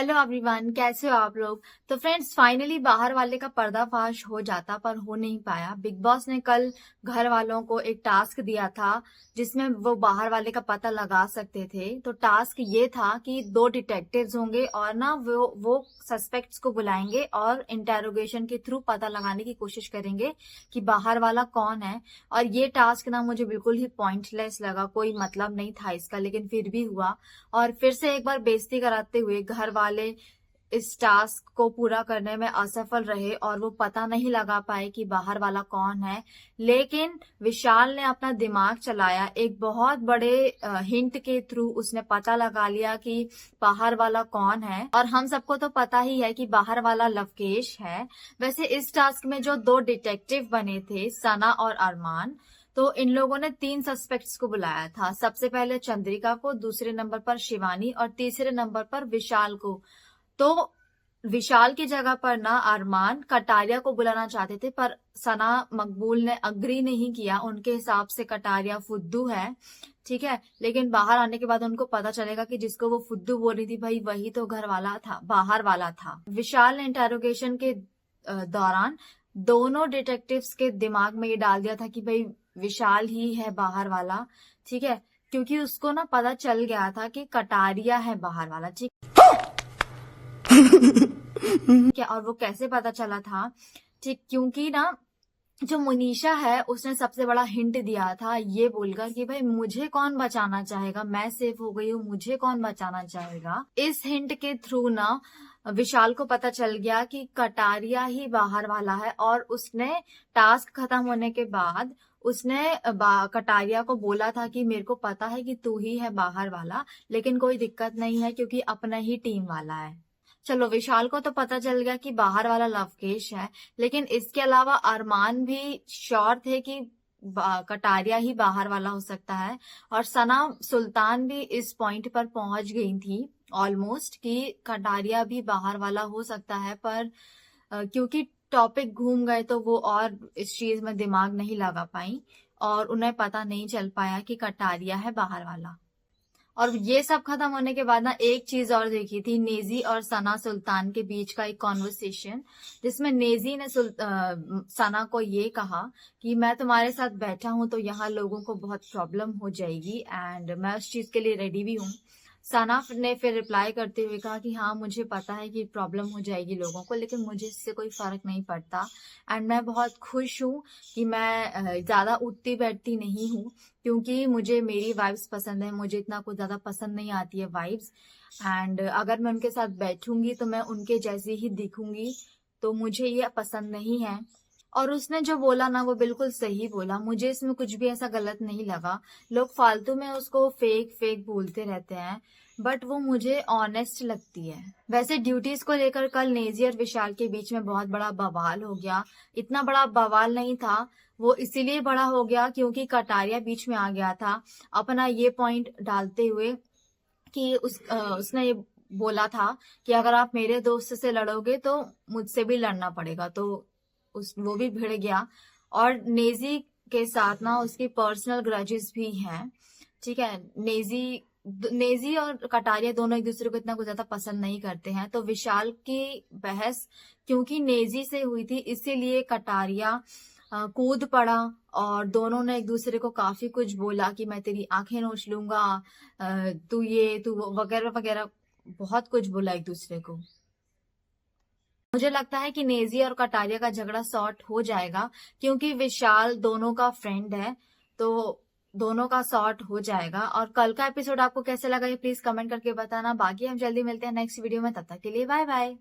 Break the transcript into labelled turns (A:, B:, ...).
A: Hello everyone, कैसे हो आप लोग। तो फ्रेंड्स, फाइनली बाहर वाले का पर्दाफाश हो जाता पर हो नहीं पाया। बिग बॉस ने कल घर वालों को एक टास्क दिया था जिसमें वो बाहर वाले का पता लगा सकते थे। तो टास्क ये था कि दो डिटेक्टिव्स होंगे और ना वो सस्पेक्ट्स को बुलाएंगे और इंटेरोगेशन के थ्रू पता लगाने की कोशिश करेंगे कि बाहर वाला कौन है। और ये टास्क ना मुझे बिल्कुल ही पॉइंटलेस लगा, कोई मतलब नहीं था इसका, लेकिन फिर भी हुआ। और फिर से एक बार बेइज्जती कराते हुए घर वाले इस टास्क को पूरा करने में असफल रहे और वो पता नहीं लगा पाए कि बाहर वाला कौन है। लेकिन विशाल ने अपना दिमाग चलाया, एक बहुत बड़े हिंट के थ्रू उसने पता लगा लिया कि बाहर वाला कौन है। और हम सबको तो पता ही है कि बाहर वाला लवकेश है। वैसे इस टास्क में जो दो डिटेक्टिव बने थे, सना और अरमान, तो इन लोगों ने 3 सस्पेक्ट्स को बुलाया था। सबसे पहले चंद्रिका को, दूसरे नंबर पर शिवानी और तीसरे नंबर पर विशाल को। तो विशाल की जगह पर ना अरमान कटारिया को बुलाना चाहते थे, पर सना मकबूल ने अग्री नहीं किया। उनके हिसाब से कटारिया फुद्दू है, ठीक है। लेकिन बाहर आने के बाद उनको पता चलेगा कि जिसको वो फुद्दू बोल रही थी, भाई वही तो घर वाला था, बाहर वाला था। विशाल ने इंटेरोगेशन के दौरान दोनों डिटेक्टिव्स के दिमाग में ये डाल दिया था कि भाई विशाल ही है बाहर वाला, ठीक है, क्योंकि उसको ना पता चल गया था कि कटारिया है बाहर वाला, ठीक है। और वो कैसे पता चला था, ठीक, क्योंकि ना जो मुनीषा है उसने सबसे बड़ा हिंट दिया था ये बोलकर कि भाई मुझे कौन बचाना चाहेगा, मैं सेफ हो गई हूँ, मुझे कौन बचाना चाहेगा। इस हिंट के थ्रू ना विशाल को पता चल गया कि कटारिया ही बाहर वाला है। और उसने टास्क खत्म होने के बाद उसने कटारिया को बोला था कि मेरे को पता है कि तू ही है बाहर वाला, लेकिन कोई दिक्कत नहीं है क्योंकि अपना ही टीम वाला है। चलो, विशाल को तो पता चल गया कि बाहर वाला लवकेश है, लेकिन इसके अलावा अरमान भी श्योर थे कि कटारिया ही बाहर वाला हो सकता है। और सना सुल्तान भी इस पॉइंट पर पहुंच गई थी ऑलमोस्ट कि कटारिया भी बाहर वाला हो सकता है, पर क्योंकि टॉपिक घूम गए तो वो और इस चीज में दिमाग नहीं लगा पाई और उन्हें पता नहीं चल पाया कि कटारिया है बाहर वाला। और ये सब खत्म होने के बाद ना एक चीज और देखी थी, नेजी और सना सुल्तान के बीच का एक कॉन्वर्सेशन, जिसमें नेजी ने सना को ये कहा कि मैं तुम्हारे साथ बैठा हूं तो यहाँ लोगों को बहुत प्रॉब्लम हो जाएगी एंड मैं उस चीज के लिए रेडी भी हूँ। सना ने फिर रिप्लाई करते हुए कहा कि हाँ, मुझे पता है कि प्रॉब्लम हो जाएगी लोगों को, लेकिन मुझे इससे कोई फर्क नहीं पड़ता एंड मैं बहुत खुश हूँ कि मैं ज्यादा उठती बैठती नहीं हूँ, क्योंकि मुझे मेरी वाइब्स पसंद है, मुझे इतना कुछ ज्यादा पसंद नहीं आती है वाइब्स। एंड अगर मैं उनके साथ बैठूंगी तो मैं उनके जैसी ही दिखूंगी, तो मुझे ये पसंद नहीं है। और उसने जो बोला ना वो बिल्कुल सही बोला, मुझे इसमें कुछ भी ऐसा गलत नहीं लगा। लोग फालतू में उसको फेक फेक बोलते रहते हैं, बट वो मुझे ऑनेस्ट लगती है। वैसे ड्यूटीज को लेकर कल नेजी और विशाल के बीच में बहुत बड़ा बवाल हो गया। इतना बड़ा बवाल नहीं था, वो इसीलिए बड़ा हो गया क्योंकि कटारिया बीच में आ गया था अपना ये पॉइंट डालते हुए कि उसने ये बोला था कि अगर आप मेरे दोस्त से लड़ोगे तो मुझसे भी लड़ना पड़ेगा। तो वो भी भिड़ गया। और नेजी के साथ ना उसकी पर्सनल ग्रजेस भी हैं, ठीक है। नेजी और कटारिया दोनों एक दूसरे को इतना कुछ ज्यादा पसंद नहीं करते हैं। तो विशाल की बहस क्योंकि नेजी से हुई थी, इसीलिए कटारिया कूद पड़ा और दोनों ने एक दूसरे को काफी कुछ बोला कि मैं तेरी आंखें नोच लूंगा, तू ये तू वो, वगैरह वगैरह, बहुत कुछ बोला एक दूसरे को। मुझे लगता है कि नेजी और कटारिया का झगड़ा सॉर्ट हो जाएगा क्योंकि विशाल दोनों का फ्रेंड है, तो दोनों का सॉर्ट हो जाएगा। और कल का एपिसोड आपको कैसे लगा ये प्लीज कमेंट करके बताना। बाकी हम जल्दी मिलते हैं नेक्स्ट वीडियो में, तब तक के लिए बाय बाय।